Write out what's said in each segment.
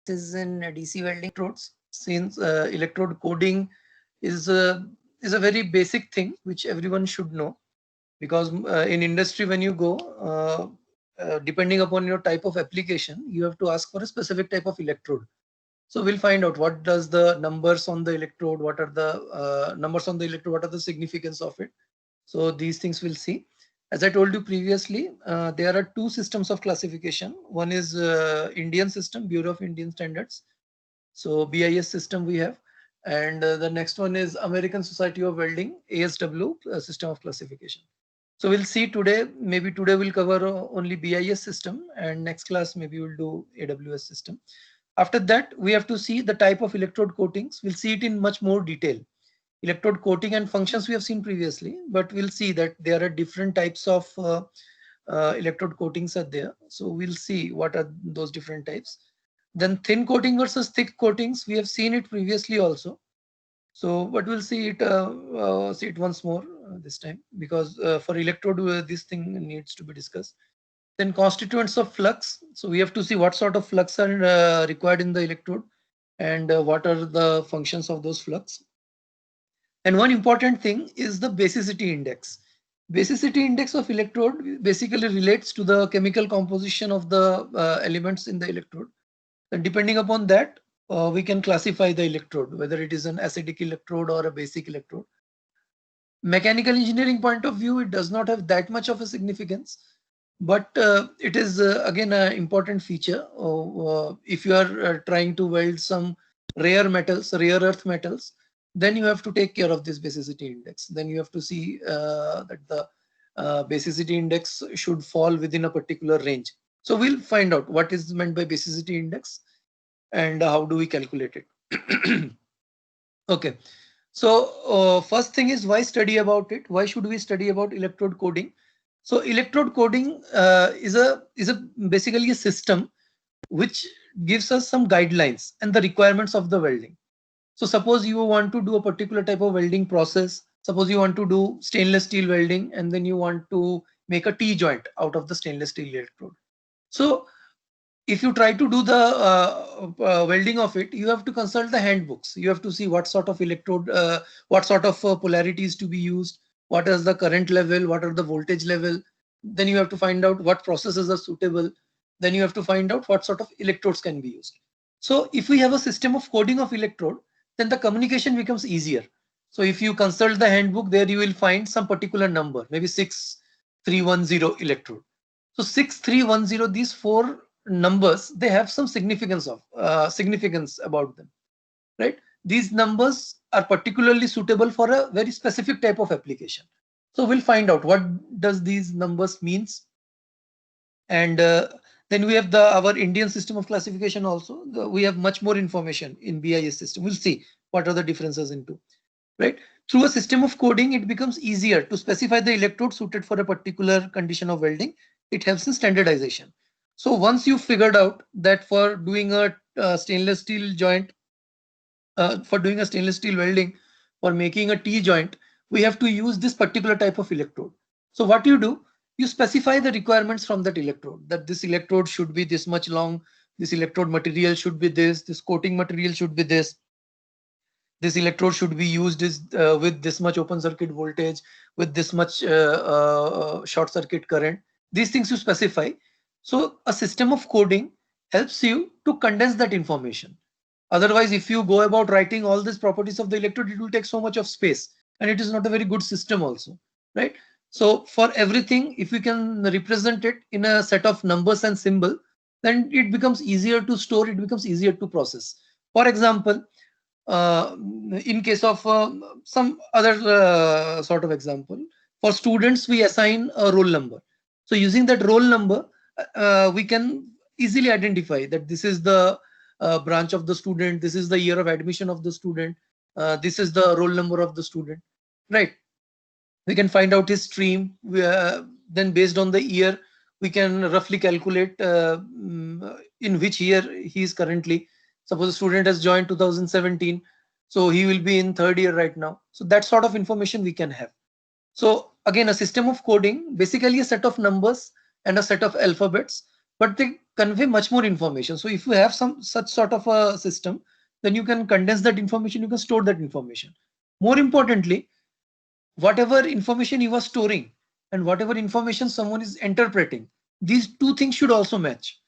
is in DC welding electrodes. Since electrode coding is a very basic thing which everyone should know, because in industry when you go, depending upon your type of application, you have to ask for a specific type of electrode. So we'll find out what does the numbers on the electrode, what are the numbers on the electrode, what are the significance of it. So these things we'll see. As I told you previously, there are two systems of classification. One is Indian system, Bureau of Indian Standards. So BIS system we have. And the next one is American Society of Welding, ASW system of classification. So we'll see today, maybe today we'll cover only BIS system, and next class maybe we'll do AWS system. After that, we have to see the type of electrode coatings. We'll see it in much more detail. Electrode coating and functions we have seen previously, but we'll see that there are different types of electrode coatings are there. So we'll see what are those different types. Then thin coating versus thick coatings, we have seen it previously also. So, but we'll see it once more this time, because for electrode, this thing needs to be discussed. Then constituents of flux. So we have to see what sort of flux are required in the electrode, and what are the functions of those flux. And one important thing is the basicity index. Basicity index of electrode basically relates to the chemical composition of the elements in the electrode. And depending upon that, we can classify the electrode, whether it is an acidic electrode or a basic electrode. Mechanical engineering point of view, it does not have that much of a significance, but it is again an important feature. If you are trying to weld some rare metals, rare earth metals, then you have to take care of this basicity index. Then you have to see that the basicity index should fall within a particular range. So we'll find out what is meant by basicity index and how do we calculate it. Okay. So first thing is, why study about it? Why should we study about electrode coding? So electrode coding is a basically a system which gives us some guidelines and the requirements of the welding. So suppose you want to do a particular type of welding process. Suppose you want to do stainless steel welding, and then you want to make a T-joint out of the stainless steel electrode. So if you try to do the welding of it, you have to consult the handbooks. You have to see what sort of electrode, what sort of polarities to be used, what is the current level, what are the voltage level. Then you have to find out what processes are suitable. Then you have to find out what sort of electrodes can be used. So if we have a system of coding of electrode, then the communication becomes easier. So if you consult the handbook, there you will find some particular number, maybe 6310 electrode. So 6310, these four numbers, they have some significance about them, right? These numbers are particularly suitable for a very specific type of application. So we'll find out what does these numbers means. And then we have our Indian system of classification also. We have much more information in BIS system. We'll see what are the differences into, right? Through a system of coding, it becomes easier to specify the electrode suited for a particular condition of welding. It helps in standardization. So once you figured out that for doing a stainless steel joint, for doing a stainless steel welding, for making a T-joint, we have to use this particular type of electrode. So what you do, you specify the requirements from that electrode, that this electrode should be this much long, this electrode material should be this coating material should be this electrode should be used with this much open circuit voltage, with this much short circuit current. These things you specify. So a system of coding helps you to condense that information. Otherwise, if you go about writing all these properties of the electrode, it will take so much of space, and it is not a very good system also, right? So for everything, if we can represent it in a set of numbers and symbol, then it becomes easier to store, it becomes easier to process. For example, uh, in case of some other sort of example, for students, we assign a roll number. So using that roll number, we can easily identify that this is the branch of the student, this is the year of admission of the student, this is the roll number of the student, right? We can find out his stream. Then based on the year, we can roughly calculate in which year he is currently. Suppose a student has joined 2017, so he will be in third year right now. So that sort of information we can have. So again, a system of coding, basically a set of numbers and a set of alphabets, but they convey much more information. So if you have some such sort of a system, then you can condense that information, you can store that information. More importantly, whatever information you are storing and whatever information someone is interpreting, these two things should also match,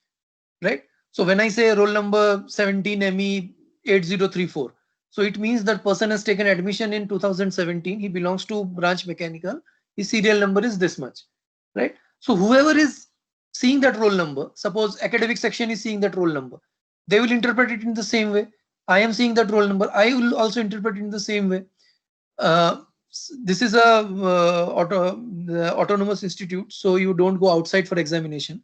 right? So when I say roll number 17 ME 8034, so it means that person has taken admission in 2017. He belongs to branch mechanical. His serial number is this much, right? So whoever is seeing that roll number, suppose academic section is seeing that roll number, they will interpret it in the same way. I am seeing that roll number, I will also interpret it in the same way. Uh, this is a autonomous institute, so you don't go outside for examination.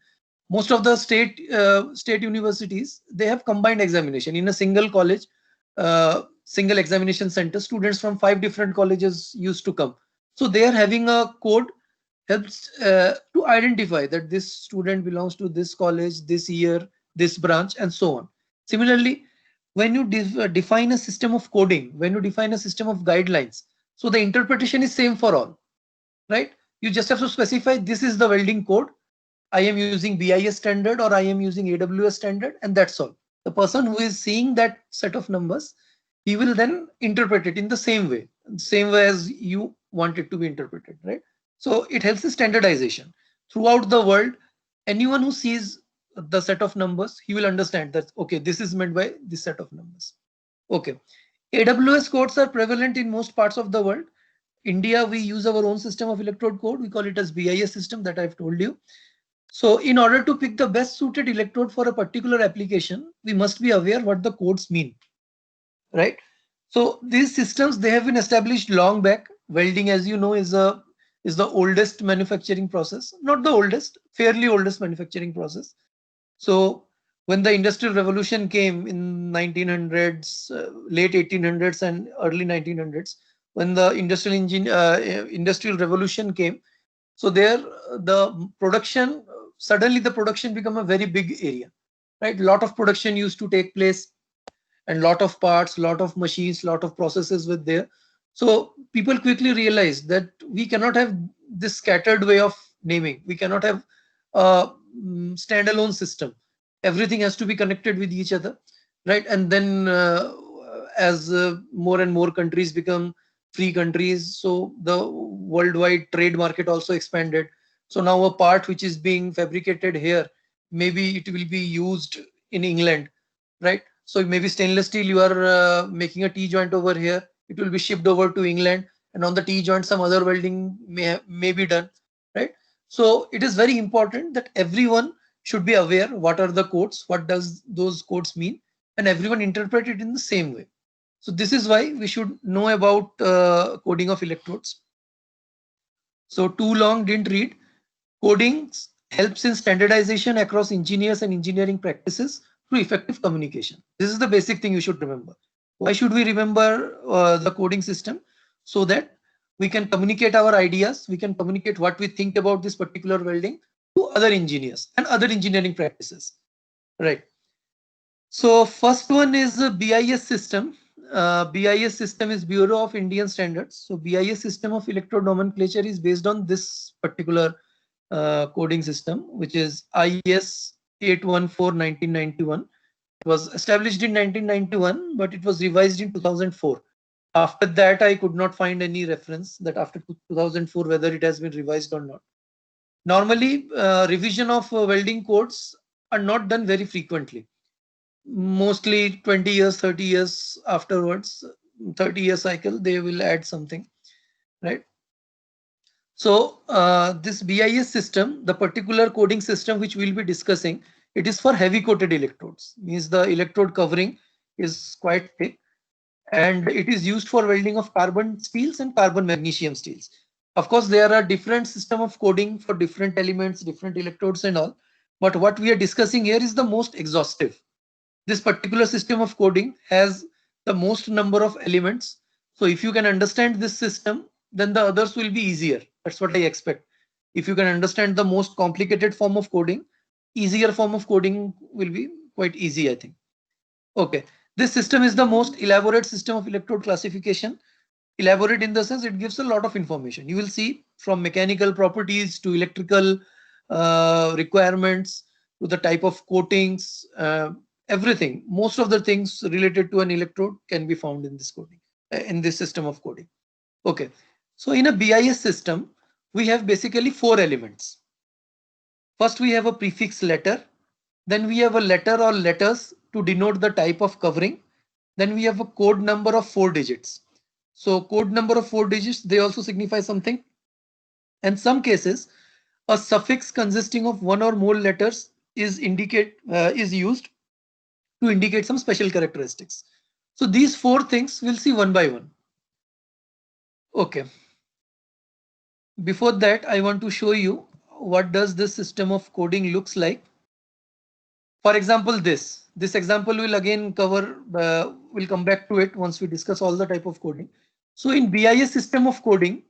Most of the state universities, they have combined examination in a single college, single examination center. Students from 5 different colleges used to come, so they are having a code, helps to identify that this student belongs to this college, this year, this branch, and so on. Similarly, when you define a system of coding, when you define a system of guidelines, so the interpretation is same for all, right? You just have to specify this is the welding code. I am using BIS standard or I am using AWS standard, and that's all. The person who is seeing that set of numbers, he will then interpret it in the same way as you want it to be interpreted, right? So it helps in standardization. Throughout the world, anyone who sees the set of numbers, he will understand that, okay, this is meant by this set of numbers. Okay. AWS codes are prevalent in most parts of the world. India, we use our own system of electrode code. We call it as BIS system that I've told you. So in order to pick the best suited electrode for a particular application, we must be aware what the codes mean, right? So these systems, they have been established long back. Welding, as you know, is the oldest manufacturing process, not the oldest, fairly oldest manufacturing process. So when the industrial revolution came in 1900s, late 1800s and early 1900s, when the industrial revolution came, so there the production, suddenly the production become a very big area, right? Lot of production used to take place, and lot of parts, lot of machines, lot of processes were there. So people quickly realized that we cannot have this scattered way of naming. We cannot have a standalone system. Everything has to be connected with each other, right? And then as more and more countries become free countries, so the worldwide trade market also expanded. So now a part which is being fabricated here, maybe it will be used in England, right? So maybe stainless steel, you are making a T joint over here, it will be shipped over to England, and on the T joint some other welding may be done, right? So it is very important that everyone should be aware what are the codes, what does those codes mean, and everyone interpret it in the same way. So this is why we should know about coding of electrodes. So too long didn't read. Coding helps in standardization across engineers and engineering practices through effective communication. This is the basic thing you should remember. Why should we remember the coding system? So that we can communicate our ideas, we can communicate what we think about this particular welding to other engineers and other engineering practices, right? So first one is the BIS system. BIS system is Bureau of Indian Standards. So BIS system of electrode nomenclature is based on this particular coding system, which is IS 814/1991. It was established in 1991, but it was revised in 2004. After that, I could not find any reference that after 2004 whether it has been revised or not. Normally, revision of welding codes are not done very frequently. Mostly 20 years, 30 years afterwards, 30-year cycle, they will add something, right? So this BIS system, the particular coding system which we'll be discussing, it is for heavy coated electrodes. Means the electrode covering is quite thick, and it is used for welding of carbon steels and carbon magnesium steels. Of course, there are different system of coding for different elements, different electrodes and all. But what we are discussing here is the most exhaustive. This particular system of coding has the most number of elements. So if you can understand this system, then the others will be easier. That's what I expect. If you can understand the most complicated form of coding, easier form of coding will be quite easy, I think. Okay. This system is the most elaborate system of electrode classification. Elaborate in the sense it gives a lot of information. You will see from mechanical properties to electrical requirements, to the type of coatings, everything. Most of the things related to an electrode can be found in this coding, in this system of coding. Okay, so in a BIS system, we have basically 4 elements. First, we have a prefix letter. Then we have a letter or letters to denote the type of covering. Then we have a code number of 4 digits. So code number of 4 digits, they also signify something. In some cases, a suffix consisting of 1 or more letters is used to indicate some special characteristics. So these 4 things we'll see one by one. Okay. Before that, I want to show you what does this system of coding looks like. For example, this example will again cover, we'll come back to it once we discuss all the type of coding. So in BIS system of coding,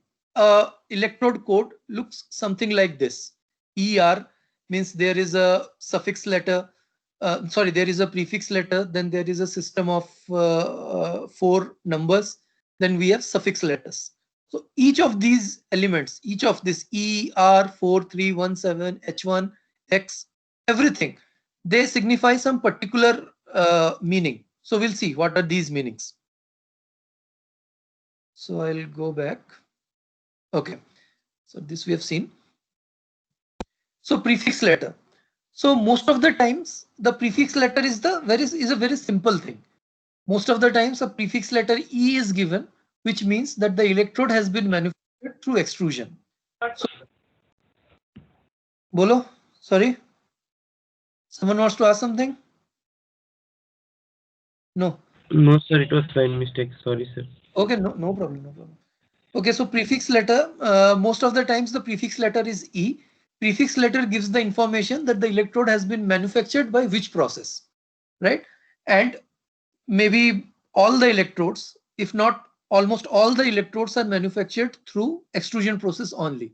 electrode code looks something like this. ER means there is a suffix letter, there is a prefix letter, then there is a system of 4 numbers, then we have suffix letters. So each of these elements, each of this ER4317, H1, X, everything, they signify some particular meaning. So we'll see what are these meanings. So I'll go back. Okay, so this we have seen. So prefix letter. So most of the times the prefix letter is a very simple thing. Most of the times a prefix letter E is given, which means that the electrode has been manufactured through extrusion. So, Bolo, sorry. Someone wants to ask something? No. No, sir, it was fine mistake. Sorry, sir. Okay, no problem. Okay, so prefix letter, most of the times the prefix letter is E. Prefix letter gives the information that the electrode has been manufactured by which process, right? And maybe all the electrodes, if not almost all the electrodes, are manufactured through extrusion process only.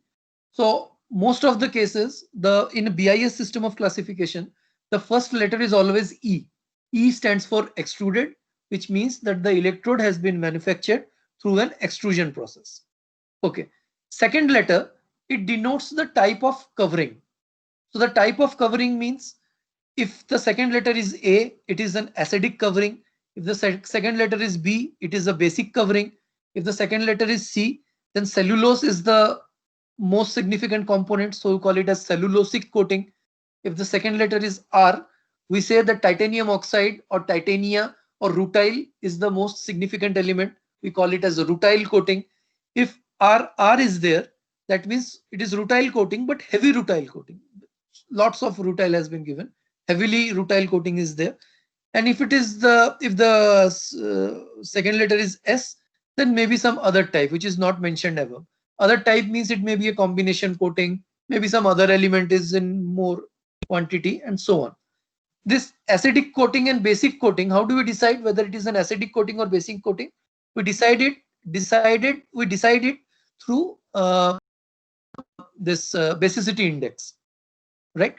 So most of the cases, in a BIS system of classification, the first letter is always E. E stands for extruded, which means that the electrode has been manufactured through an extrusion process. Okay. Second letter, it denotes the type of covering. So the type of covering means if the second letter is A, it is an acidic covering. If the second letter is B, it is a basic covering. If the second letter is C, then cellulose is the most significant component, so we call it as cellulosic coating. If the second letter is R, we say that titanium oxide or titania or rutile is the most significant element. We call it as a rutile coating. If R is there, that means it is rutile coating, but heavy rutile coating. Lots of rutile has been given. Heavily rutile coating is there. And if the second letter is S, then maybe some other type which is not mentioned above. Other type means it may be a combination coating, maybe some other element is in more quantity, and so on. This acidic coating and basic coating, how do we decide whether it is an acidic coating or basic coating? We decide it through this basicity index, right?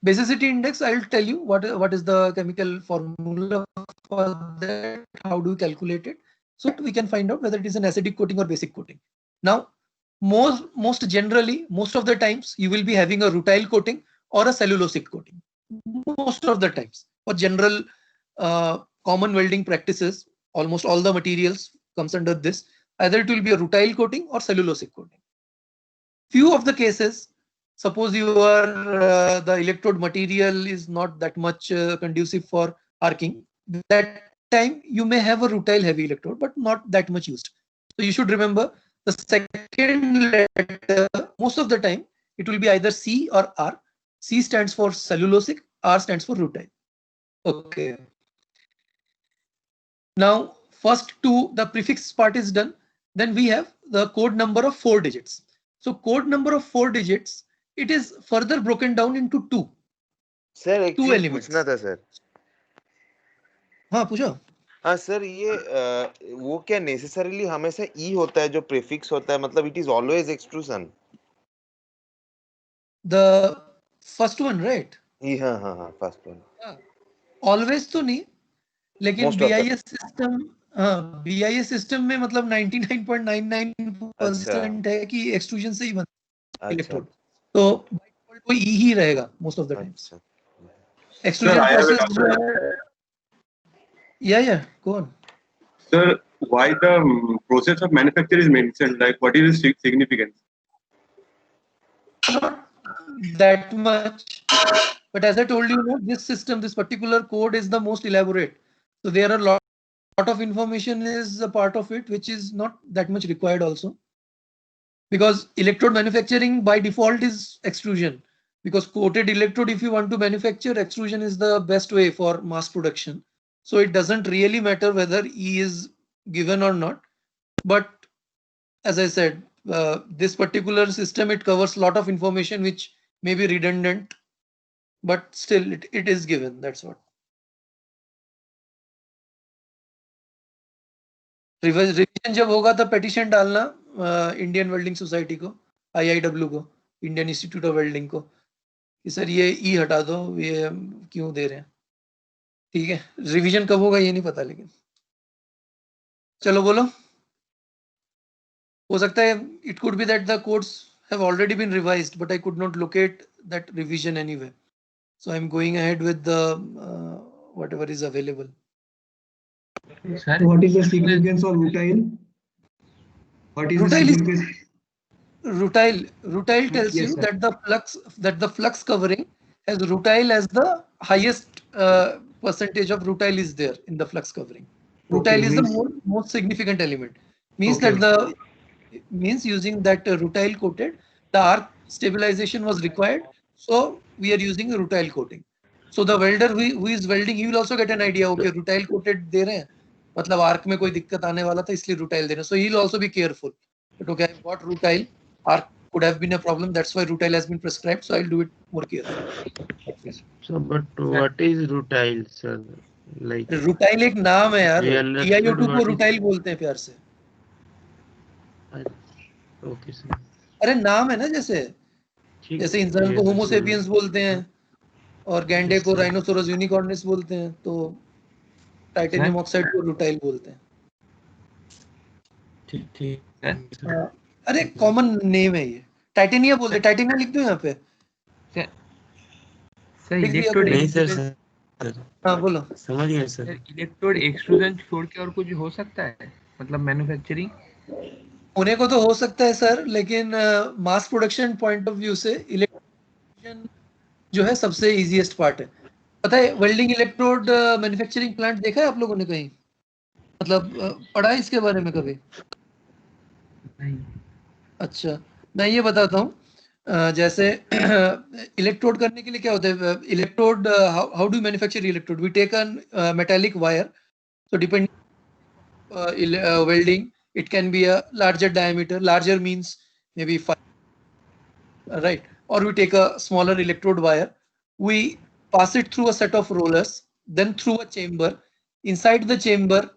Basicity index, I'll tell you what is the chemical formula for that, how do we calculate it, so we can find out whether it is an acidic coating or basic coating. Now, most generally, most of the times you will be having a rutile coating or a cellulosic coating. Most of the times, for general common welding practices, almost all the materials comes under this. Either it will be a rutile coating or cellulosic coating. Few of the cases, suppose you are the electrode material is not that much conducive for arcing. That time you may have a rutile heavy electrode, but not that much used. So you should remember the second letter. Most of the time it will be either C or R. C stands for cellulosic, R stands for rutile. Okay. Now, first two, the prefix part is done. Then we have the code number of 4 digits. So code number of 4 digits, it is further broken down into two. Sir एक Two चीज elements. पूछना था sir. हाँ पूछो. हाँ sir, ये वो क्या नेसेसरीली हमेशा ई होता है जो प्रीफिक्स होता है, मतलब it is always extrusion? The first one, right? ई, हाँ हाँ हाँ, फर्स्ट वन. Always तो नहीं, लेकिन BIS system, हाँ BIS system में मतलब 99.99% है कि एक्सट्रूजन से ही बनता है इलेक्ट्रोड. तो बाय डिफॉल्ट वो ई ही रहेगा most of the times. Extrusion I have process. another. Yeah, go on. Sir, why the process of manufacture is mentioned? Like, what is its significance? Not that much, but as I told you, this system, this particular code is the most elaborate. So there are a lot of information is a part of it, which is not that much required also. Because electrode manufacturing by default is extrusion. Because coated electrode, if you want to manufacture, extrusion is the best way for mass production. So it doesn't really matter whether E is given or not. But as I said, this particular system, it covers a lot of information which may be redundant, but still it is given. That's what. Revision जब होगा तब petition डालना Indian welding society को, IIW को, Indian institute of welding को, कि sir ये ई हटा दो, ये क्यों दे रहे हैं. ठीक है, रिवीजन कब होगा ये नहीं पता, लेकिन चलो बोलो. हो सकता है it could be that the codes have already been revised, but I could not locate that revision anywhere. So I'm going ahead with the whatever is available. So what is the significance of rutile? What is the Rutile significance? Rutile tells Yes, you sir. that the flux covering has rutile as the highest percentage of rutile is there in the flux covering. Rutile Okay, is the means- most significant element. Means Okay. that means using that rutile coated, the arc stabilization was required. So we are using a rutile coating. So the welder who is welding, he will also get an idea. Okay, rutile coated दे रहे हैं, मतलब arc में कोई दिक्कत आने वाला था इसलिए rutile दे रहे हैं. So he'll also be careful. But okay, I've got rutile. Arc could have been a problem. That's why rutile has been prescribed. So I'll do it more carefully. So, but what is rutile, sir? Like, rutile एक नाम है यार. We understood TiO2 को what is- rutile बोलते हैं प्यार से. okay, sir. अरे नाम है ना, जैसे इंसान को होमो सेपियंस बोलते हैं और गैंडे को राइनोसोरस यूनिकॉर्निस बोलते हैं, तो टाइटेनियम ऑक्साइड को रूटाइल बोलते हैं. ठीक. अरे कॉमन नेम है ये. टाइटेनिया बोलते हैं. टाइटेनिया लिख दो यहाँ पे. सर लिख दिया इलेक्ट्रोड कोई? नहीं सर, हाँ बोलो. समझ गए सर. इलेक्ट्रोड एक्सट्रूजन छोड़ के और कुछ हो सकता है, मतलब मैन्युफैक्चरिंग होने को तो हो सकता है सर, लेकिन mass production point of view से इलेक्ट्रोड जो है सबसे इजीएस्ट पार्ट है. पता है वेल्डिंग इलेक्ट्रोड मैन्युफैक्चरिंग प्लांट देखा है आप लोगों ने कहीं? मतलब पढ़ा है इसके बारे में कभी? नहीं. अच्छा, मैं ये बताता हूँ. जैसे इलेक्ट्रोड करने के लिए क्या होता है? Electrode, how do manufacture electrode? We take an metallic wire. So depending welding, it can be a larger diameter. Larger means maybe 5, right? Or we take a smaller electrode wire. We pass it through a set of rollers, then through a chamber. Inside the chamber,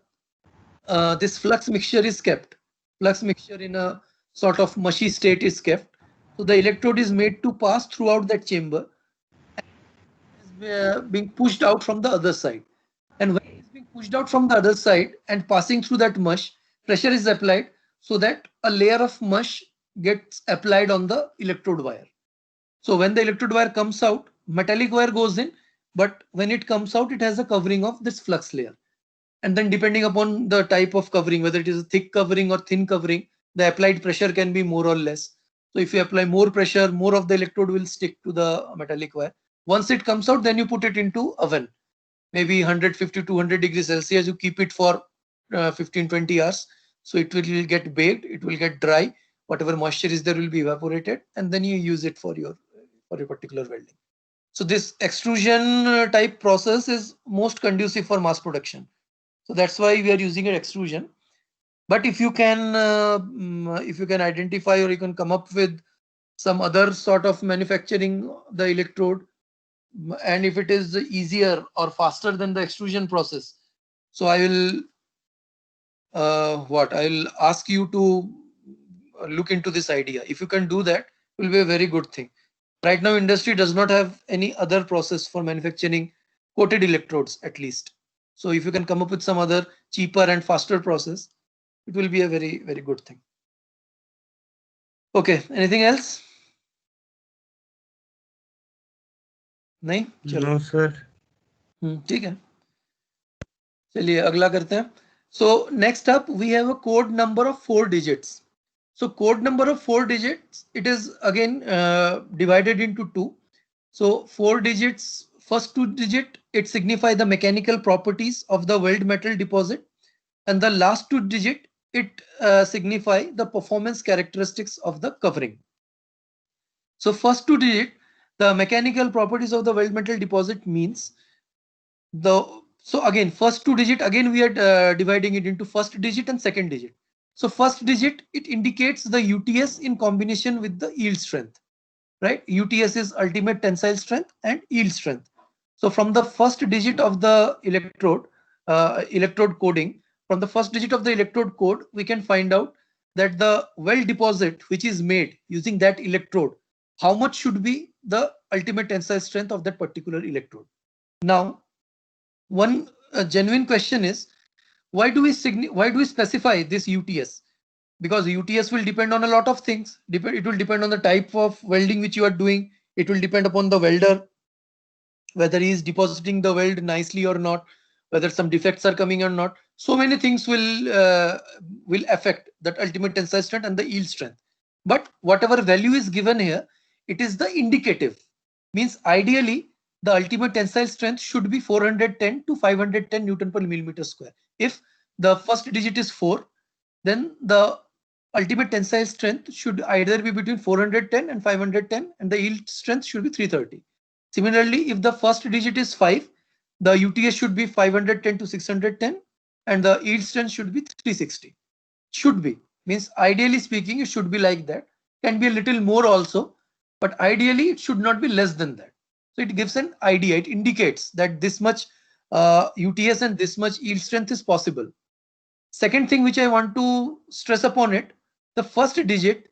this flux mixture is kept. Flux mixture in a sort of mushy state is kept. So the electrode is made to pass throughout that chamber, and is being pushed out from the other side. And when it is being pushed out from the other side and passing through that mush, pressure is applied so that a layer of mush gets applied on the electrode wire. So when the electrode wire comes out, metallic wire goes in, but when it comes out, it has a covering of this flux layer. And then depending upon the type of covering, whether it is a thick covering or thin covering, the applied pressure can be more or less. So if you apply more pressure, more of the electrode will stick to the metallic wire. Once it comes out, then you put it into oven. Maybe 150 to 200 degrees Celsius, you keep it for 15-20 hours. So it will get baked, it will get dry, whatever moisture is there will be evaporated, and then you use it for your particular welding. So this extrusion type process is most conducive for mass production. So that's why we are using an extrusion. But if you can identify or you can come up with some other sort of manufacturing the electrode, and if it is easier or faster than the extrusion process, so I will I'll ask you to look into this idea. If you can do that, it will be a very good thing. Right now industry does not have any other process for manufacturing coated electrodes, at least. So if you can come up with some other cheaper and faster process, it will be a very, very good thing. Okay, anything else? नहीं? चलो. No, sir. ठीक है, चलिए अगला करते हैं. So next up we have a code number of 4 digits. So code number of 4 digits, it is again divided into 2. So 4 digits, first 2 digit, it signify the mechanical properties of the weld metal deposit, and the last 2 digit, it signify the performance characteristics of the covering. So first 2 digit, the mechanical properties of the weld metal deposit means so again first 2 digit, again we are dividing it into first digit and second digit. So first digit, it indicates the UTS in combination with the yield strength, right? UTS is ultimate tensile strength and yield strength. So from the first digit of the electrode coding, from the first digit of the electrode code, we can find out that the weld deposit which is made using that electrode, how much should be the ultimate tensile strength of that particular electrode. Now, one genuine question is, why do we specify this UTS? Because UTS will depend on a lot of things. It will depend on the type of welding which you are doing. It will depend upon the welder, whether he is depositing the weld nicely or not, whether some defects are coming or not. So many things will affect that ultimate tensile strength and the yield strength. But whatever value is given here, it is the indicative. Means ideally, the ultimate tensile strength should be 410 to 510 Newton per millimeter square. If the first digit is 4, then the ultimate tensile strength should either be between 410 and 510, and the yield strength should be 330. Similarly, if the first digit is 5, the UTS should be 510 to 610, and the yield strength should be 360. Should be, means ideally speaking, it should be like that. Can be a little more also, but ideally it should not be less than that. So it gives an idea, it indicates that this much UTS and this much yield strength is possible. Second thing which I want to stress upon it, the first digit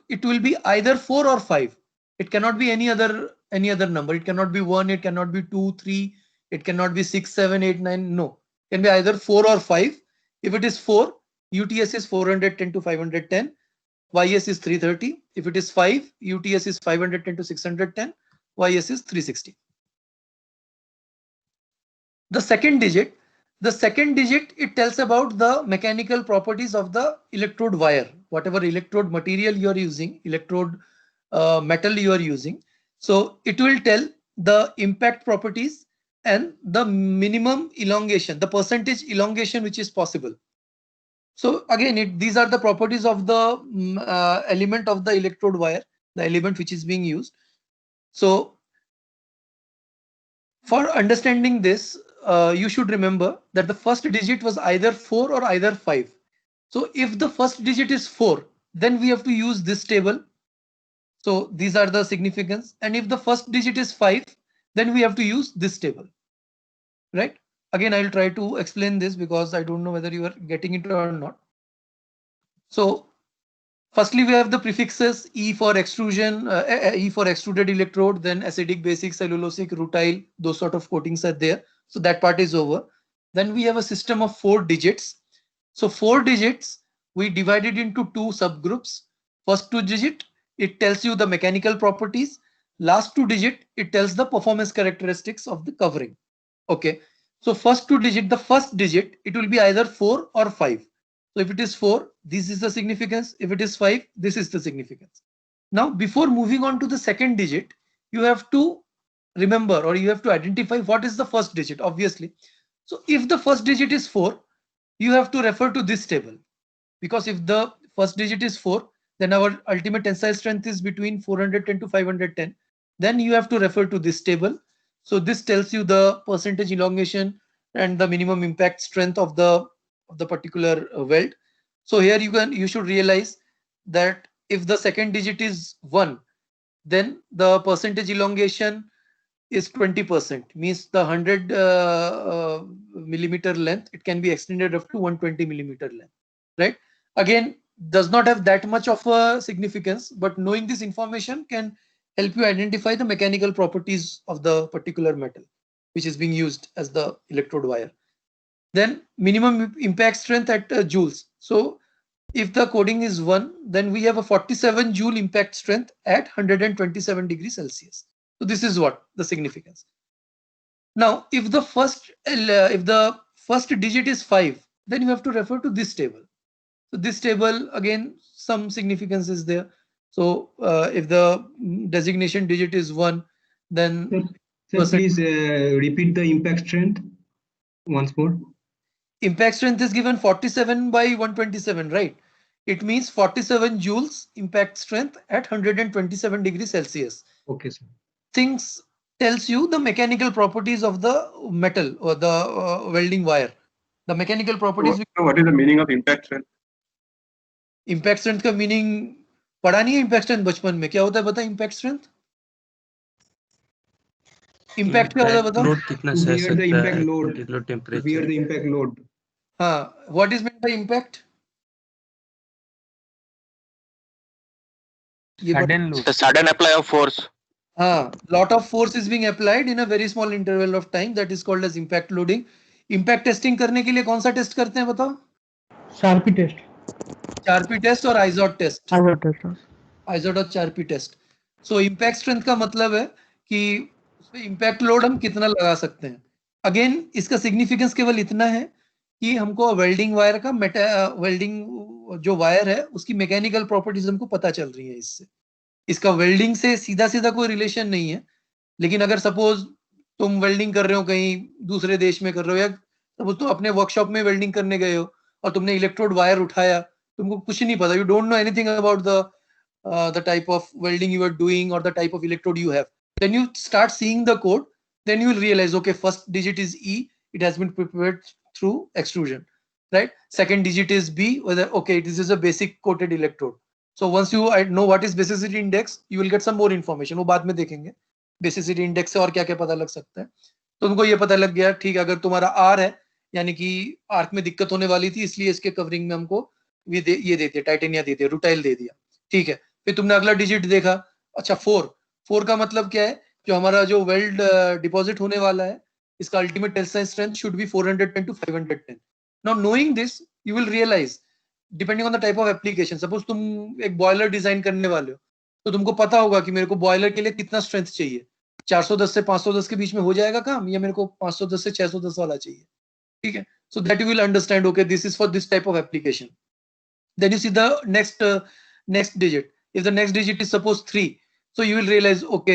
it will be either 4 or 5. It cannot be any other number. It cannot be 1, it cannot be 2, 3, it cannot be 6, 7, 8, 9. No, it can be either 4 or 5. If it is 4, UTS is 410 to 510, YS is 330. If it is 5, UTS is 510 to 610, YS is 360. The second digit, it tells about the mechanical properties of the electrode wire, whatever electrode material you are using, electrode metal you are using. So it will tell the impact properties and the minimum elongation, the percentage elongation which is possible. So again, these are the properties of the element of the electrode wire, the element which is being used. So for understanding this, you should remember that the first digit was either 4 or either 5. So if the first digit is 4, then we have to use this table. So these are the significance. And if the first digit is 5, then we have to use this table, right? Again, I'll try to explain this because I don't know whether you are getting it or not. So firstly, we have the prefixes E for extrusion, E for extruded electrode, then acidic, basic, cellulosic, rutile, those sort of coatings are there. So that part is over. Then we have a system of 4 digits. So 4 digits, we divide it into 2 subgroups. First 2 digit, it tells you the mechanical properties. Last 2 digit, it tells the performance characteristics of the covering. Okay. So first 2 digit, the first digit, it will be either 4 or 5. So if it is 4, this is the significance. If it is 5, this is the significance. Now, before moving on to the second digit, you have to remember, or you have to identify what is the first digit, obviously. So if the first digit is 4, you have to refer to this table, because if the first digit is 4, then our ultimate tensile strength is between 410 to 510. Then you have to refer to this table. So this tells you the percentage elongation and the minimum impact strength of the particular weld. So here you should realize that if the second digit is 1, then the percentage elongation is 20%, means the 100 millimeter length, it can be extended up to 120 millimeter length, right? Again, does not have that much of a significance, but knowing this information can help you identify the mechanical properties of the particular metal which is being used as the electrode wire. Then minimum impact strength at joules. So if the coding is 1, then we have a 47 joule impact strength at 127 degrees Celsius. So this is what the significance. Now, if the first digit is 5, then you have to refer to this table. So this table, again, some significance is there. So if the designation digit is 1, then Sir, please repeat the impact strength once more. Impact strength is given 47 by 127, right? It means 47 joules impact strength at 127 degrees Celsius. Okay, sir. Things tells you the mechanical properties of the metal or the welding wire. The mechanical properties. So what is the meaning of impact strength? Impact strength का meaning पढ़ा नहीं है impact strength बचपन में? क्या होता है बता impact strength? Impact क्या होता है बता? लोड कितना सह Bear the सकता impact है, load. कितना Bear temperature. the impact load. हाँ, what is meant by impact? ये Sudden load. The sudden apply of force. हाँ, lot of force is being applied in a very small interval of time, that is called as impact loading. Impact testing करने के लिए कौन सा test करते हैं बताओ? Sharpy test. चारपी टेस्ट और आइजोट टेस्ट. आइजोट टेस्ट. आइजोट और चारपी टेस्ट. सो इम्पैक्ट स्ट्रेंथ का मतलब है कि उसमें इम्पैक्ट लोड हम कितना लगा सकते हैं. अगेन इसका सिग्निफिकेंस केवल इतना है कि हमको वेल्डिंग वायर का वेल्डिंग जो वायर है उसकी मैकेनिकल प्रॉपर्टीज हमको पता चल रही है इससे. इसका वेल्डिंग से सीधा सीधा कोई रिलेशन नहीं है, लेकिन अगर सपोज तुम वेल्डिंग कर रहे हो कहीं दूसरे देश में कर रहे हो, या सपोज तुम अपने वर्कशॉप में वेल्डिंग करने गए हो और तुमने इलेक्ट्रोड वायर उठाया, तुमको कुछ नहीं पता, you don't know anything about the type of welding you are doing or the type of electrode you have. Then you start seeing the code, then you will realize, okay, first digit is E, it has been prepared through extrusion, right? Second digit is B, whether okay, this is a basic coated electrode. So once you know what is basicity index, you will get some more information. वो बाद में देखेंगे basicity index से और क्या क्या पता लग सकता है. तो तुमको ये पता लग गया, ठीक है, अगर तुम्हारा R है यानी कि आर्क में दिक्कत होने वाली थी, इसलिए इसके कवरिंग में हमको ये दे दिया, टाइटेनिया दे दिया, रूटाइल दे दिया, ठीक है. फिर तुमने अगला डिजिट देखा, अच्छा 4 का मतलब क्या है, जो हमारा जो वेल्ड डिपॉजिट होने वाला है इसका ultimate tensile strength should be 410 to 510. Now knowing this you will realize depending on the type of application, suppose तुम एक बॉयलर डिजाइन करने वाले हो तो तुमको पता होगा कि मेरे को बॉयलर के लिए कितना स्ट्रेंथ चाहिए, 410 से 510 के बीच में हो जाएगा काम, या मेरे को 510 से 610 वाला चाहिए, ठीक है. So that you will understand, okay this is for this type of application. Then you see the next digit. If the next digit is suppose 3, so you will realize, okay,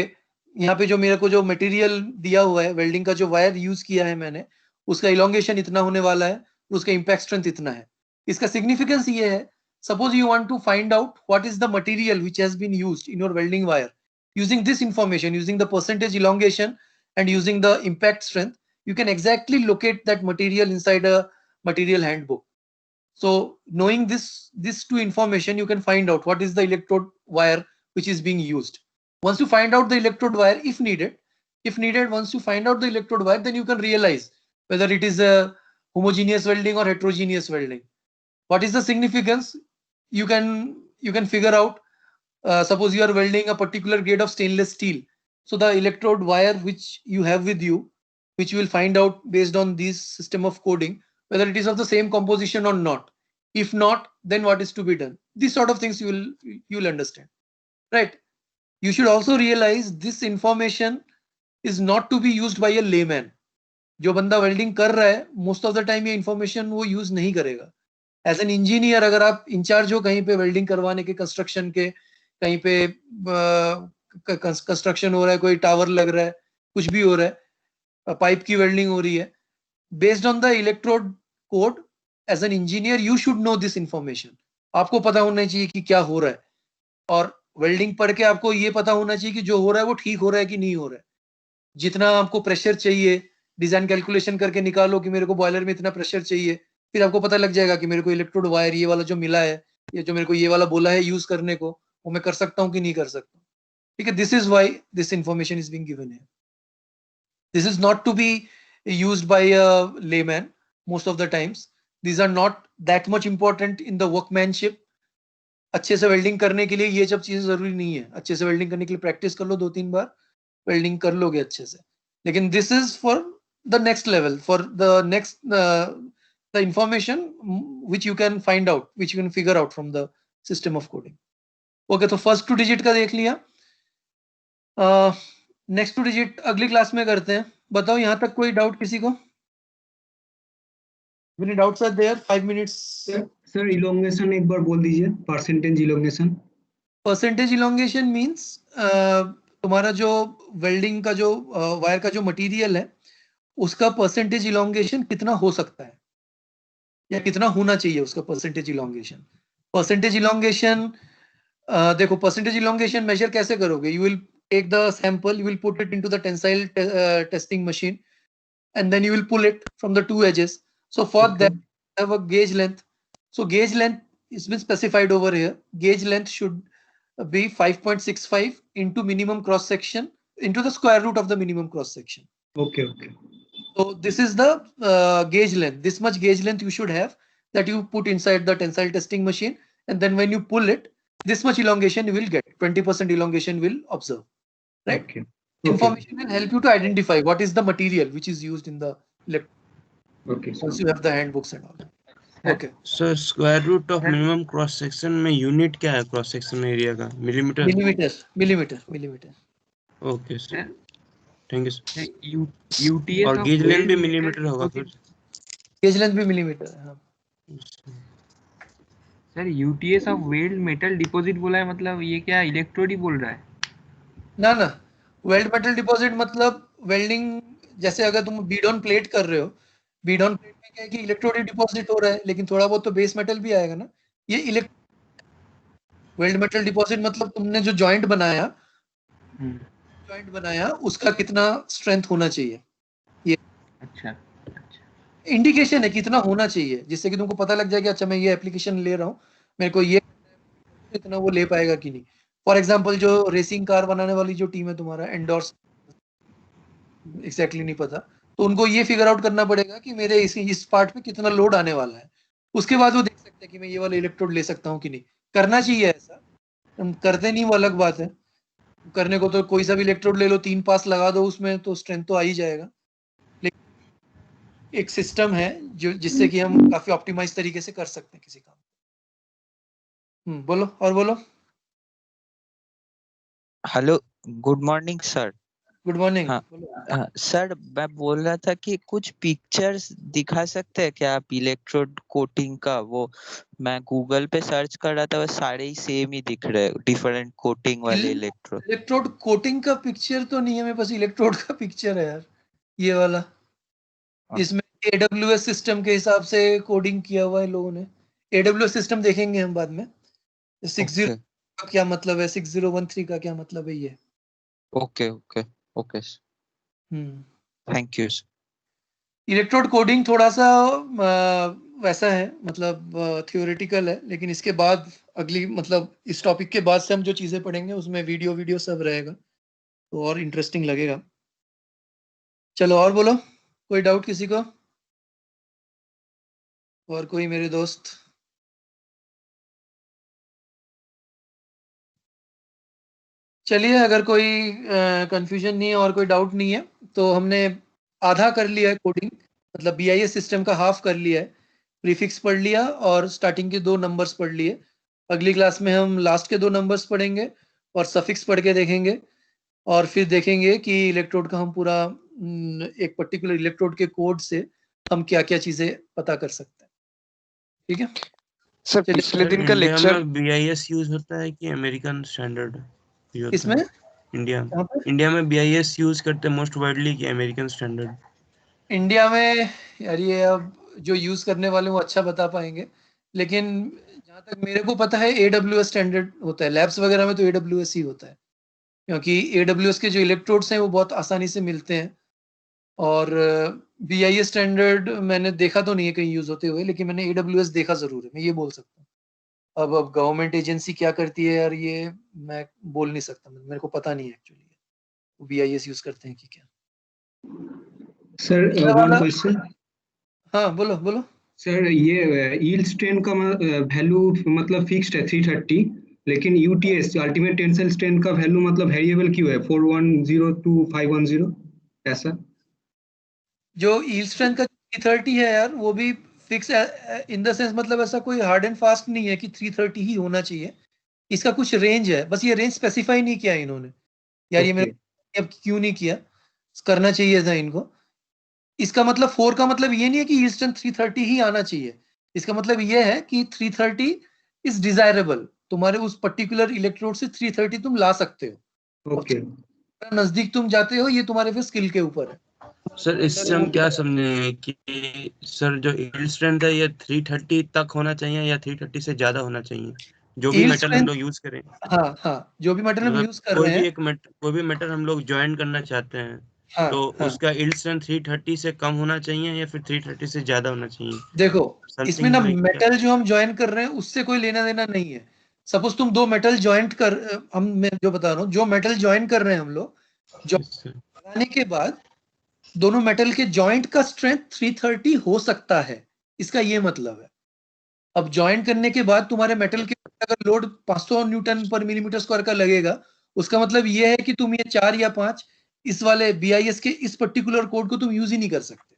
यहाँ पे जो मेरे को जो मटेरियल दिया हुआ है, welding का जो वायर यूज किया है मैंने, उसका इलोंगेशन इतना होने वाला है, उसका इम्पैक्ट स्ट्रेंथ इतना है. इसका सिग्निफिकेंस ये है, suppose you want to find out what is the material which has been used in your welding wire, using this information, using the percentage elongation and using the impact strength, you can exactly locate that material inside a material handbook. So knowing this two information, you can find out what is the electrode wire which is being used. Once you find out the electrode wire, if needed, once you find out the electrode wire, then you can realize whether it is a homogeneous welding or heterogeneous welding. What is the significance? You can figure out, suppose you are welding a particular grade of stainless steel. So the electrode wire which you have with you, which you will find out based on this system of coding, whether it is of the same composition or not. If not, then what is to be done? These sort of things you will understand, right? You should also realize this information is not to be used by a layman. जो बंदा welding कर रहा है, most of the time ये information वो use नहीं करेगा. As an engineer, अगर आप इंचार्ज हो कहीं पे वेल्डिंग करवाने के, कंस्ट्रक्शन के, कहीं पे कंस्ट्रक्शन हो रहा है, कोई टावर लग रहा है, कुछ भी हो रहा है, पाइप की वेल्डिंग हो रही है, based on the electrode code, as an engineer you should know this information. आपको पता होना चाहिए कि क्या हो रहा है, और वेल्डिंग पढ़ के आपको ये पता होना चाहिए कि जो हो रहा है वो ठीक हो रहा है कि नहीं हो रहा है. जितना आपको प्रेशर चाहिए, डिजाइन कैलकुलेशन करके निकालो कि मेरे को बॉयलर में इतना प्रेशर चाहिए, फिर आपको पता लग जाएगा कि मेरे को इलेक्ट्रोड वायर ये वाला जो मिला है, ये जो मेरे को ये वाला बोला है यूज करने को, वो मैं कर सकता हूँ कि नहीं कर सकता. ठीक है, this is why this information is being given here. This is not to be used by a layman most of the times. These are not that much important in the workmanship. अच्छे से welding करने के लिए ये सब चीजें जरूरी नहीं है. अच्छे से वेल्डिंग करने के लिए प्रैक्टिस कर लो, 2-3 बार वेल्डिंग कर लोगे अच्छे से. लेकिन this is for the next level, for the next the information which you can find out, which you can figure out from the system of coding. Okay, तो फर्स्ट 2 डिजिट का देख लिया. नेक्स्ट 2 डिजिट अगली class में करते हैं. बताओ यहाँ तक कोई डाउट किसी को? Any doubts are there? 5 minutes. Sir elongation एक बार बोल दीजिए, percentage elongation. Percentage elongation means तुम्हारा जो वेल्डिंग का जो वायर का जो मटेरियल है उसका परसेंटेज इलोंगेशन कितना हो सकता है या कितना होना चाहिए उसका परसेंटेज इलोंगेशन. परसेंटेज इलोंगेशन देखो, परसेंटेज इलोंगेशन मेजर कैसे करोगे? You will take the sample, you will put it into the tensile testing machine and then you will pull it from the two edges. So for that you have a gauge length. So gauge length is been specified over here. Gauge length should be 5.65 into minimum cross section into the square root of the minimum cross section. Okay. So this is the gauge length. This much gauge length you should have that you put inside the tensile testing machine, and then when you pull it, this much elongation you will get. 20% elongation will observe. Right? Okay. Information will help you to identify what is the material which is used in the Okay. once you have the handbooks and all. Okay. Sir square root of minimum cross section में unit क्या है? Cross section area का millimeter. Millimeter. Okay sir, thank you sir. UTS और gauge length भी millimeter होगा फिर? Gauge length भी millimeter है. हाँ. Sir UTS of weld metal deposit बोला है, मतलब ये क्या इलेक्ट्रोड ही बोल रहा है? ना वेल्ड मेटल डिपॉजिट मतलब वेल्डिंग, जैसे अगर तुम बीड ऑन प्लेट कर रहे हो, बीड ऑन प्लेट में क्या है कि इलेक्ट्रोड डिपॉजिट हो रहा है, लेकिन थोड़ा बहुत तो बेस मेटल भी आएगा ना. ये वेल्ड मेटल डिपॉजिट मतलब तुमने जो जॉइंट बनाया उसका कितना स्ट्रेंथ होना चाहिए, ये अच्छा. इंडिकेशन है कितना होना चाहिए, जिससे कि तुमको पता लग जाए कि अच्छा मैं ये एप्लीकेशन ले रहा हूँ, मेरे को ये इतना वो ले पाएगा कि नहीं. फॉर एग्जाम्पल जो रेसिंग कार बनाने वाली जो टीम है तुम्हारा एंडोर्स, एग्जैक्टली नहीं पता, तो उनको ये फिगर आउट करना पड़ेगा कि मेरे इस पार्ट पे कितना लोड आने वाला है. उसके बाद वो देख सकते हैं कि मैं ये वाला इलेक्ट्रोड ले सकता हूँ कि नहीं. करना चाहिए ऐसा, हम करते नहीं वो अलग बात है. करने को तो कोई सा भी इलेक्ट्रोड ले लो, 3 पास लगा दो उसमें तो स्ट्रेंथ तो आ ही जाएगा. लेकिन एक सिस्टम है जो जिससे कि हम काफी ऑप्टिमाइज तरीके से कर सकते हैं किसी काम. बोलो और बोलो. Hello, good morning sir. Good morning. हाँ सर, मैं बोल रहा था कि कुछ पिक्चर्स दिखा सकते हैं क्या आप इलेक्ट्रोड कोटिंग का? वो मैं गूगल पे सर्च कर रहा था, वो सारे ही सेम ही दिख रहे, डिफरेंट कोटिंग वाले इलेक्ट्रोड कोटिंग का पिक्चर तो नहीं है मेरे पास, इलेक्ट्रोड का पिक्चर है यार ये वाला. इसमें AWS सिस्टम के हिसाब से कोडिंग किया हुआ है लोगों ने. AWS सिस्टम देखेंगे हम बाद में. 60 का क्या मतलब है, 6013 का क्या मतलब है ये. Okay. Thank you. Electrode coding थोड़ा सा वैसा है, मतलब थियोरेटिकल है, लेकिन इसके बाद अगली मतलब इस टॉपिक के बाद से हम जो चीजें पढ़ेंगे उसमें वीडियो सब रहेगा तो और इंटरेस्टिंग लगेगा. चलो और बोलो, कोई डाउट किसी को? और कोई मेरे दोस्त? चलिए, अगर कोई कंफ्यूजन नहीं है और कोई डाउट नहीं है तो हमने आधा कर लिया है कोडिंग, मतलब BIS सिस्टम का हाफ कर लिया है. प्रीफिक्स पढ़ लिया और स्टार्टिंग के 2 नंबर्स पढ़ लिए. अगली क्लास में हम लास्ट के 2 नंबर्स पढ़ेंगे और सफिक्स पढ़ के देखेंगे, और फिर देखेंगे कि इलेक्ट्रोड का हम पूरा एक पर्टिकुलर इलेक्ट्रोड के कोड से हम क्या क्या चीजें पता कर सकते हैं. ठीक है सर, पिछले दिन का लेक्चर BIS यूज होता है कि अमेरिकन स्टैंडर्ड? इसमें इंडिया में BIS यूज करते हैं मोस्ट वाइडली कि अमेरिकन स्टैंडर्ड? इंडिया में यार ये अब जो यूज करने वाले वो अच्छा बता पाएंगे, लेकिन जहाँ तक मेरे को पता है AWS स्टैंडर्ड होता है. लैब्स वगैरह में तो AWS ही होता है, क्योंकि AWS के जो इलेक्ट्रोड्स हैं वो बहुत आसानी से मिलते हैं. और BIS स्टैंडर्ड मैंने देखा तो नहीं है कहीं यूज होते हुए, लेकिन मैंने AWS देखा जरूर है, मैं ये बोल सकता हूँ. अब गवर्नमेंट एजेंसी क्या करती है यार ये मैं बोल नहीं सकता, मेरे को पता नहीं है एक्चुअली BIS यूज करते हैं कि क्या. Sir one question. हाँ बोलो. सर ये यील्ड स्ट्रेन का वैल्यू मतलब फिक्स्ड है 330, लेकिन UTS अल्टीमेट टेंसाइल स्ट्रेन का वैल्यू मतलब वेरिएबल क्यों है 410 to 510 ऐसा? जो यील्ड स्ट्रेंथ का 330 है यार वो भी फिक्स इन द सेंस, मतलब ऐसा कोई हार्ड एंड फास्ट नहीं है कि 330 ही होना चाहिए. इसका कुछ रेंज है, बस ये रेंज स्पेसिफाई नहीं किया इन्होंने यार. ये मेरे अब क्यों नहीं किया, करना चाहिए था इनको। इसका मतलब 4 का मतलब ये नहीं है कि ईल्ड स्ट्रेंथ 330 ही आना चाहिए। इसका मतलब ये है कि 330 इज डिजायरेबल, तुम्हारे उस पर्टिकुलर इलेक्ट्रोड से 330 तुम ला सकते हो। ओके नजदीक तुम जाते हो ये तुम्हारे फिर स्किल के ऊपर है। सर इससे हम क्या समझे कि सर जो यील्ड स्ट्रेंथ है ये 330 तक होना चाहिए या 330 से ज्यादा होना चाहिए, जो भी Yield मेटल हम strength- लोग यूज करें? हाँ हाँ, जो भी मेटल हम मतलब यूज कर रहे हैं, कोई भी मेटल हम लोग ज्वाइन करना चाहते हैं हाँ तो हाँ, उसका यील्ड स्ट्रेंथ 330 से कम होना चाहिए या फिर 330 से ज्यादा होना चाहिए? देखो इसमें समथिंग ना लाइक मेटल जो हम ज्वाइन कर रहे हैं उससे कोई लेना देना नहीं है। सपोज तुम दो मेटल ज्वाइंट कर, मैं जो बता रहा हूँ, जो मेटल ज्वाइन कर रहे हैं हम लोग, लगाने के बाद दोनों मेटल के जॉइंट का स्ट्रेंथ 330 हो सकता है, इसका ये मतलब है। अब ज्वाइन करने के बाद तुम्हारे मेटल के अगर लोड 500 न्यूटन पर मिलीमीटर स्क्वायर का लगेगा, उसका मतलब ये है कि तुम ये 4 या 5 इस वाले BIS के इस पर्टिकुलर कोड को तुम यूज ही नहीं कर सकते।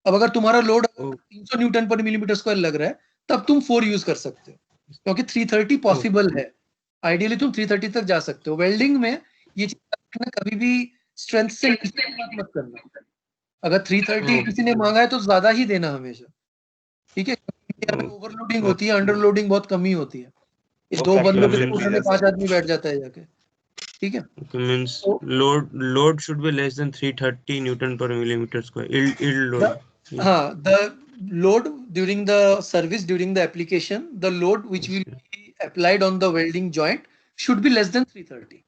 अब अगर तुम्हारा लोड 300 न्यूटन पर मिलीमीटर स्क्वायर लग रहा है तब तुम 4 यूज कर सकते हो, क्योंकि 330 पॉसिबल है। आइडियली तुम 330 तक जा सकते हो। वेल्डिंग में ये चीज रखना, कभी भी स्ट्रेंथ से नीचे बात मत करना। अगर 330 किसी ने मांगा है तो ज्यादा ही देना हमेशा, ठीक है? ओवरलोडिंग होती है, अंडरलोडिंग बहुत कम ही होती है। इस दो बंदों के स्कूटर में 5 आदमी बैठ जाता है जाके, ठीक है? मींस तो load should be less than 330 Newton पर मिलीमीटर स्क्वायर यील्ड लोड। हाँ, the load during the service, during the application, the load which will be applied on the welding joint should be less than 330.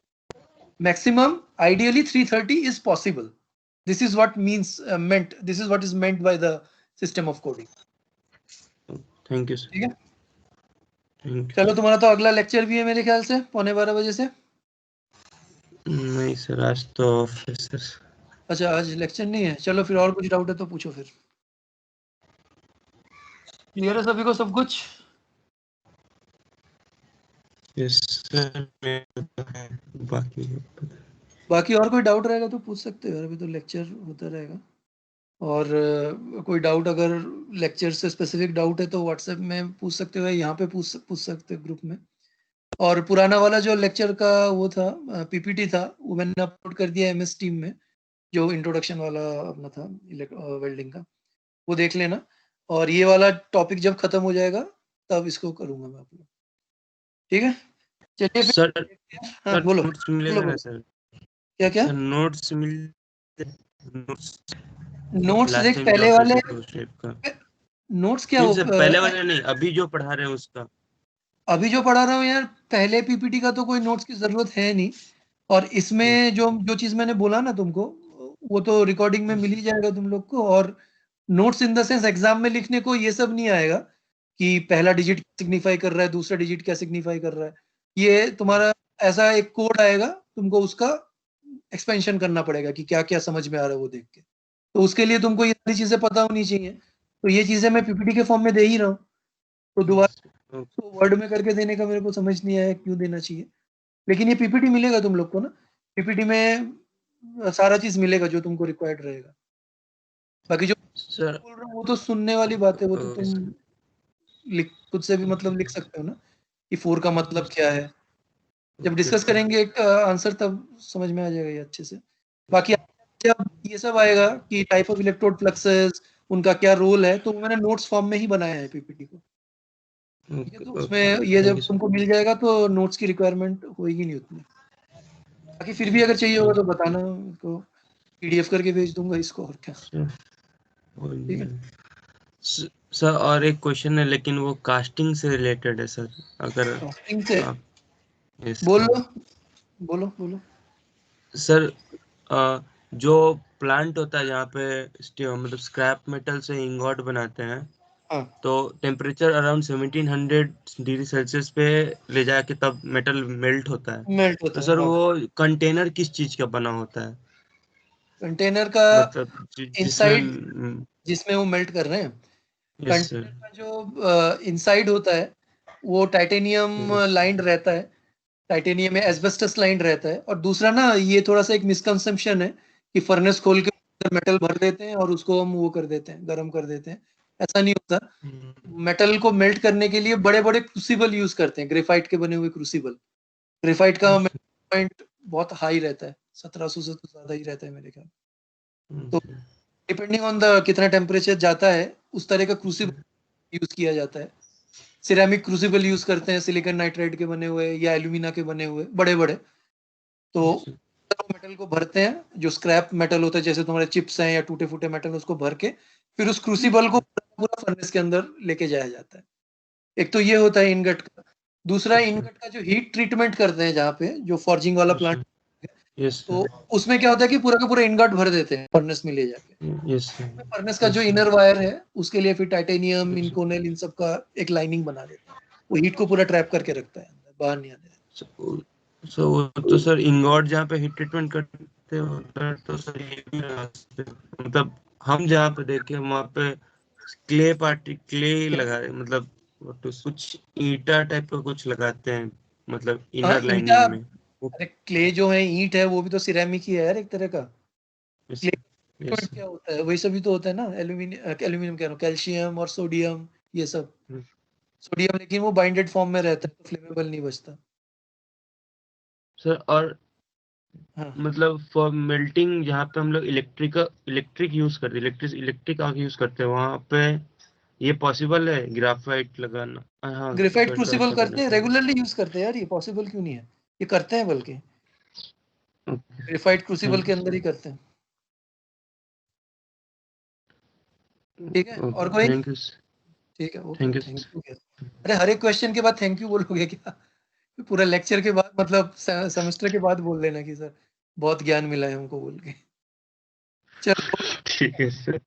Maximum, ideally 330 is possible. This is what means meant. This is what is meant by the system of coding. Thank you sir. ठीक है, thank चलो तुम्हारा तो अगला lecture भी है मेरे ख्याल से 11:15 बजे से। यू। नहीं सर आज तो ऑफ है सर। अच्छा, आज लेक्चर नहीं है, चलो फिर और कुछ डाउट है तो पूछो फिर। क्लियर है सभी को सब कुछ? यस सर मेरे को है, बाकी और कोई डाउट रहेगा तो पूछ सकते हो यार, अभी तो लेक्चर होता रहेगा। और कोई डाउट, अगर लेक्चर से स्पेसिफिक डाउट है तो व्हाट्सएप में पूछ सकते हो, यहाँ पे पूछ सकते हो ग्रुप में। और पुराना वाला जो लेक्चर का वो था, PPT था, वो मैंने अपलोड कर दिया MS टीम में, जो इंट्रोडक्शन वाला अपना था वेल्डिंग का, वो देख लेना। और ये वाला टॉपिक जब खत्म हो जाएगा तब इसको करूंगा मैं अपलोड, ठीक है? चलिए फिर। सर हाँ बोलो, नोट्स मिलेगा ना सर? क्या क्या सर नोट्स नोट्स? देख टाइम पहले वाले उस टाइप का नोट्स क्या नहीं सर, पहले वाले नहीं, अभी जो पढ़ा रहे हैं उसका। अभी जो पढ़ा रहा हूँ यार, पहले PPT का तो कोई नोट्स की जरूरत है नहीं। और इसमें जो जो चीज मैंने बोला ना तुमको, वो तो रिकॉर्डिंग में मिल ही जाएगा तुम लोग को। और notes in the sense exam में लिखने को ये सब नहीं आएगा कि पहला डिजिट सिग्निफाई कर रहा है, दूसरा डिजिट क्या सिग्निफाई कर रहा है। ये तुम्हारा ऐसा एक कोड आएगा, तुमको उसका एक्सपेंशन करना पड़ेगा कि क्या क्या समझ में आ रहा है वो देख के। तो उसके लिए तुमको ये सारी चीजें पता होनी चाहिए। तो ये चीजें मैं PPT के फॉर्म में दे ही रहा हूँ, तो दोबारा तो वर्ड में करके देने का मेरे को समझ नहीं आया क्यों देना चाहिए। लेकिन ये PPT मिलेगा तुम लोग को ना, PPT में सारा चीज मिलेगा जो तुमको रिक्वायर्ड रहेगा। बाकी जो सर बोल रहा हूँ वो तो सुनने वाली बात है, वो तो तुम लिख खुद से भी मतलब लिख सकते हो ना कि 4 का मतलब क्या है। जब डिस्कस करेंगे एक आंसर तब समझ में आ जाएगा ये अच्छे से। बाकी जब ये सब आएगा कि टाइप ऑफ इलेक्ट्रोड फ्लक्सेस, उनका क्या रोल है, तो मैंने नोट्स फॉर्म में ही बनाया है PPT को, ठीक है? तो उसमें ये जब तुमको मिल जाएगा तो नोट्स की रिक्वायरमेंट होगी नहीं उतनी। बाकी फिर भी अगर चाहिए होगा तो बताना, तो PDF करके भेज दूंगा इसको, और क्या, ठीक है? सर और एक क्वेश्चन है लेकिन वो कास्टिंग से रिलेटेड है सर, अगर कास्टिंग से आप बोलो बोलो बोलो। सर जो प्लांट होता है जहाँ पे मतलब स्क्रैप मेटल से इंगॉट बनाते हैं, हाँ, तो टेम्परेचर अराउंड 1700 डिग्री सेल्सियस पे ले जाके तब मेटल मेल्ट होता है। मेल्ट तो होता है, सर हाँ। वो कंटेनर किस चीज का बना होता है? कंटेनर का मतलब इनसाइड जिसमें जिसमें वो मेल्ट कर रहे हैं, यस सर। कंटेनर का जो इनसाइड होता है वो टाइटेनियम लाइंड रहता है, टाइटेनियम में एस्बेस्टस लाइंड रहता है। और दूसरा ना, ये थोड़ा सा एक मिसकंसेप्शन है कि फर्नेस खोल के मेटल भर देते हैं और उसको हम वो कर देते हैं, गर्म कर देते हैं। ऐसा नहीं होता। मेटल को मेल्ट करने के लिए बड़े बड़े क्रूसिबल यूज करते हैं, ग्रेफाइट के बने हुए क्रूसिबल। ग्रेफाइट का पॉइंट बहुत हाई रहता है, 1700 से तो ज्यादा ही रहता है मेरे ख्याल। तो डिपेंडिंग ऑन द कितना टेम्परेचर जाता है उस तरह का क्रूसिबल यूज किया जाता है। सिरेमिक क्रूसिबल यूज करते हैं, सिलिकॉन नाइट्राइड के बने हुए या एल्यूमिना के बने हुए बड़े बड़े। तो मेटल को भरते हैं, जो स्क्रैप मेटल होता है जैसे तुम्हारे चिप्स हैं या टूटे फूटे मेटल, उसको भर के फिर उस क्रूसिबल को पूरा फर्नेस के अंदर लेके जाया जाता है। एक तो ये होता है इनगट का। दूसरा इनगट का जो हीट ट्रीटमेंट करते हैं जहाँ पे जो फॉर्जिंग वाला प्लांट, तो उसमें क्या होता है कि पूरा का पूरा इनगट भर देते हैं फर्नेस में ले जाके। फर्नेस का जो इनर वायर है उसके लिए फिर टाइटेनियम, इनकोनेल, इन सब का एक लाइनिंग बना देते हैं। वो हीट को पूरा ट्रैप करके रखता है, बाहर नहीं आने देता। तो सर इंगॉट जहाँ पे हीट ट्रीटमेंट करते हो तो सर ये भी लगा सकते हो। मतलब हम जहाँ पे देखे वहाँ पे क्ले लगा, मतलब कुछ ईटा टाइप का कुछ लगाते हैं, मतलब इनर लाइनिंग में। अरे क्ले जो है, ईंट है, वो भी तो सिरेमिक ही है यार एक तरह का। क्ले क्या होता है, वही सभी तो होता है ना, एल्यूमिनियम कह रहा हूँ, कैल्शियम और सोडियम, ये सब। सोडियम लेकिन वो बाइंडेड फॉर्म में रहता है तो फ्लेमेबल नहीं बचता सर। और मतलब फॉर मेल्टिंग जहाँ पे हम लोग इलेक्ट्रिक यूज करते हैं, इलेक्ट्रिक आग यूज करते हैं, वहाँ पे ये पॉसिबल है ग्राफाइट लगाना? हाँ, ग्रेफाइट क्रूसिबल करते हैं, रेगुलरली यूज करते हैं यार, ये पॉसिबल क्यों नहीं है, ये करते हैं बल्कि ग्रेफाइट क्रूसिबल के अंदर ही करते हैं। ठीक है, और कोई? Thank you. ठीक है, ओके, थैंक यू। अरे हर एक क्वेश्चन के बाद थैंक यू बोलोगे क्या? पूरा लेक्चर के बाद, मतलब सेमेस्टर के बाद बोल देना कि सर बहुत ज्ञान मिला है हमको बोल के। चलो ठीक है सर।